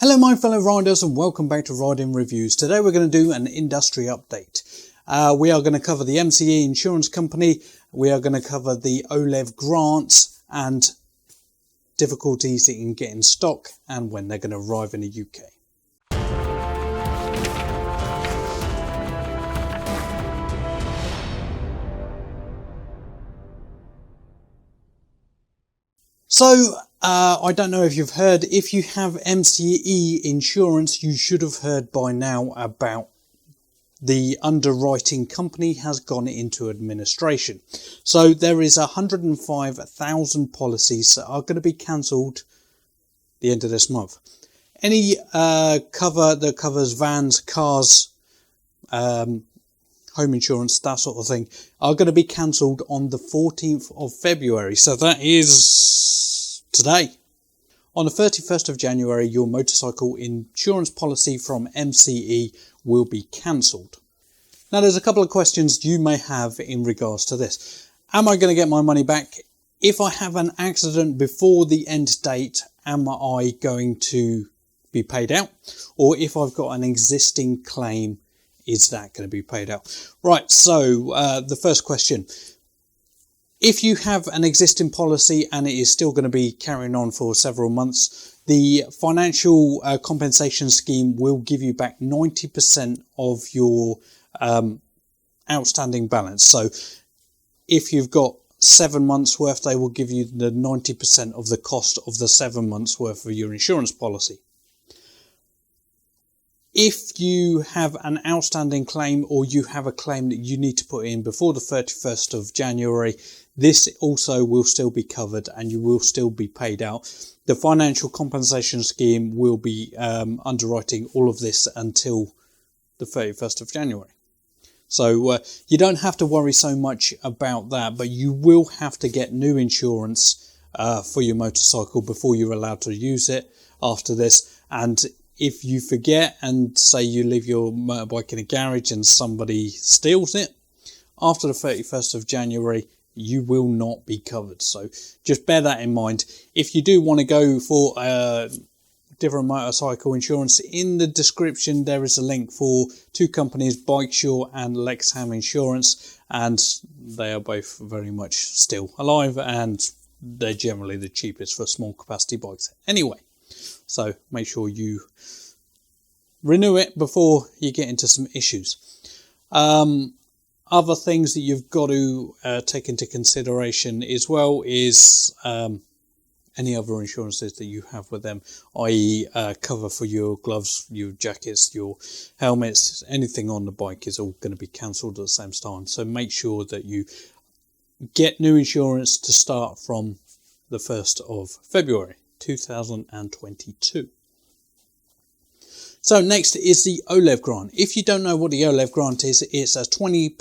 Hello my fellow riders and welcome back to Riding Reviews. Today we're going to do an industry update. We are going to cover the MCE Insurance Company, we are going to cover the Olev Grant and difficulties in getting stock and when they're going to arrive in the UK. So, I don't know if you've heard, if you have MCE Insurance, you should have heard by now about the underwriting company has gone into administration. So there is 105,000 policies that are going to be cancelled the end of this month. Any cover that covers vans, cars, home insurance, that sort of thing, are going to be cancelled on the 14th of February. So that is today. On the 31st of January, your motorcycle insurance policy from MCE will be cancelled. Now, there's a couple of questions you may have in regards to this. Am I going to get my money back? If I have an accident before the end date, am I going to be paid out? Or if I've got an existing claim, is that going to be paid out? Right, so the first question. If you have an existing policy and it is still going to be carrying on for several months, the financial compensation scheme will give you back 90% of your outstanding balance. So if you've got 7 months worth, they will give you the 90% of the cost of the 7 months worth of your insurance policy. If you have an outstanding claim or you have a claim that you need to put in before the 31st of January, this also will still be covered and you will still be paid out. The financial compensation scheme will be underwriting all of this until the 31st of January. So you don't have to worry so much about that, but you will have to get new insurance for your motorcycle before you're allowed to use it after this. And if you forget and say you leave your motorbike in a garage and somebody steals it, after the 31st of January, you will not be covered. So just bear that in mind. If you do want to go for different motorcycle insurance, in the description there is a link for two companies, Bikesure and Lexham Insurance, and they are both very much still alive and they're generally the cheapest for small capacity bikes anyway. So make sure you renew it before you get into some issues. Other things that you've got to take into consideration as well is any other insurances that you have with them, i.e. cover for your gloves, your jackets, your helmets, anything on the bike is all going to be cancelled at the same time. So make sure that you get new insurance to start from the 1st of February 2022. So next is the Olev Grant. If you don't know what the Olev Grant is, it's a 20%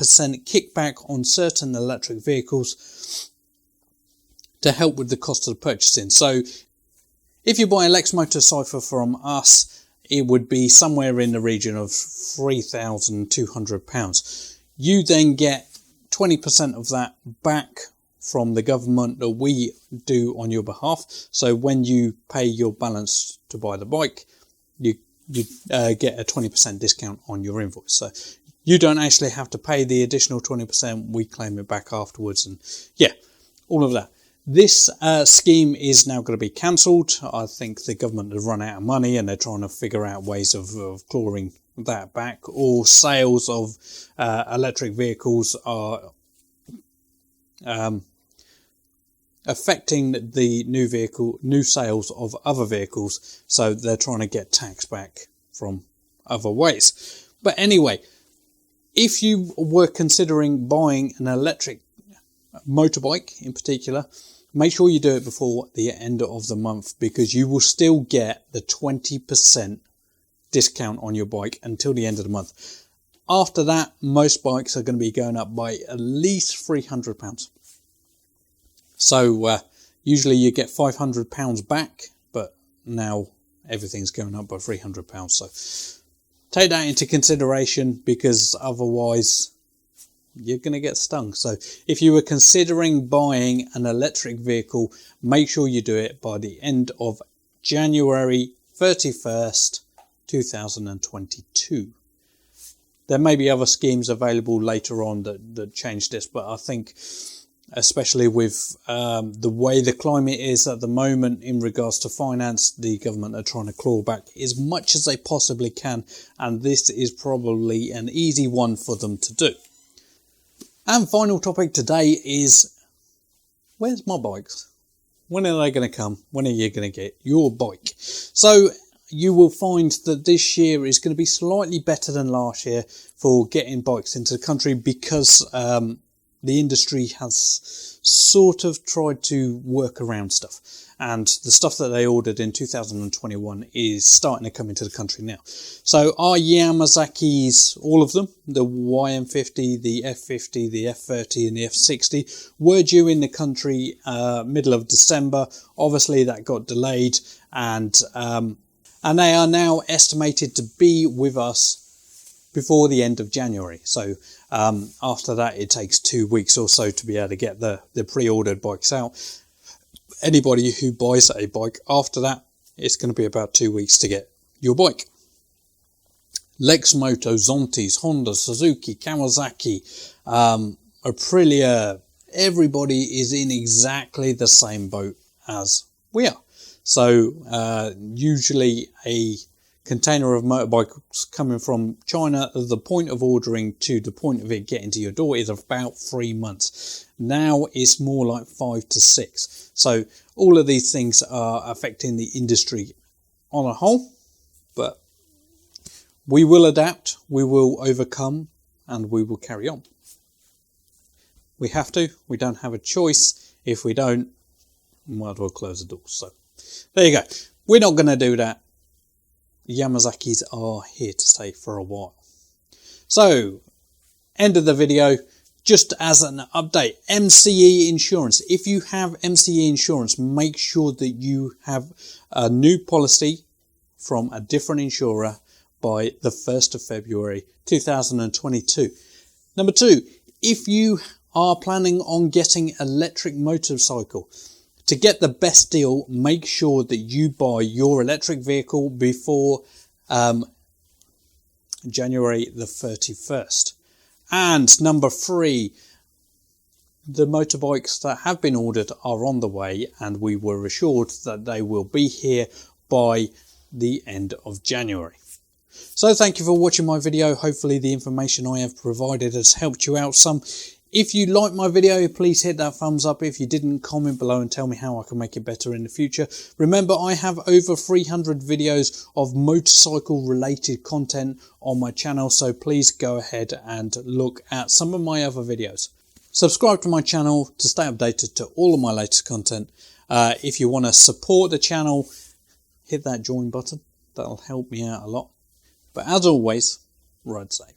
kickback on certain electric vehicles to help with the cost of the purchasing. So if you buy a Lex motorcycle from us, it would be somewhere in the region of £3,200. You then get 20% of that back from the government that we do on your behalf. So when you pay your balance to buy the bike, you get a 20% discount on your invoice. So you don't actually have to pay the additional 20%. We claim it back afterwards. And yeah, all of that. This scheme is now going to be cancelled. I think the government has run out of money and they're trying to figure out ways of clawing that back. Or sales of electric vehicles are affecting the new sales of other vehicles, so they're trying to get tax back from other ways. But anyway, if you were considering buying an electric motorbike in particular, make sure you do it before the end of the month, because you will still get the 20% discount on your bike until the end of the month. After that, most bikes are going to be going up by at least £300. So usually you get £500 back, but now everything's going up by £300. So take that into consideration, because otherwise you're going to get stung. So if you were considering buying an electric vehicle, make sure you do it by the end of January 31st, 2022. There may be other schemes available later on that change this, but I think especially with the way the climate is at the moment in regards to finance, the government are trying to claw back as much as they possibly can, and this is probably an easy one for them to do. And final topic today is, where's my bikes? When are they going to come? When are you going to get your bike? So you will find that this year is going to be slightly better than last year for getting bikes into the country, because the industry has sort of tried to work around stuff, and the stuff that they ordered in 2021 is starting to come into the country now. So our Yamazakis, all of them, the YM50, the F50, the F30 and the F60, were due in the country middle of December. Obviously that got delayed, and they are now estimated to be with us before the end of January. So after that, it takes 2 weeks or so to be able to get the pre-ordered bikes out. Anybody who buys a bike after that, it's going to be about 2 weeks to get your bike. Lexmoto, Zontes, Honda, Suzuki, Kawasaki, Aprilia, everybody is in exactly the same boat as we are. So usually a container of motorbikes coming from China, the point of ordering to the point of it getting to your door is about 3 months. Now it's more like 5 to 6. So all of these things are affecting the industry on a whole, but we will adapt, we will overcome, and we will carry on. We have to, we don't have a choice. If we don't, we might as well close the doors. So there you go. We're not going to do that. Yamazakis are here to stay for a while. So, end of the video. Just as an update, MCE Insurance. If you have MCE Insurance, make sure that you have a new policy from a different insurer by the 1st of February 2022. Number 2, if you are planning on getting electric motorcycle, to get the best deal, make sure that you buy your electric vehicle before January the 31st. And number 3, the motorbikes that have been ordered are on the way, and we were assured that they will be here by the end of January. So thank you for watching my video. Hopefully the information I have provided has helped you out some. If you liked my video, please hit that thumbs up. If you didn't, comment below and tell me how I can make it better in the future. Remember, I have over 300 videos of motorcycle related content on my channel, so please go ahead and look at some of my other videos. Subscribe to my channel to stay updated to all of my latest content. If you want to support the channel, hit that join button. That'll help me out a lot. But as always, ride safe.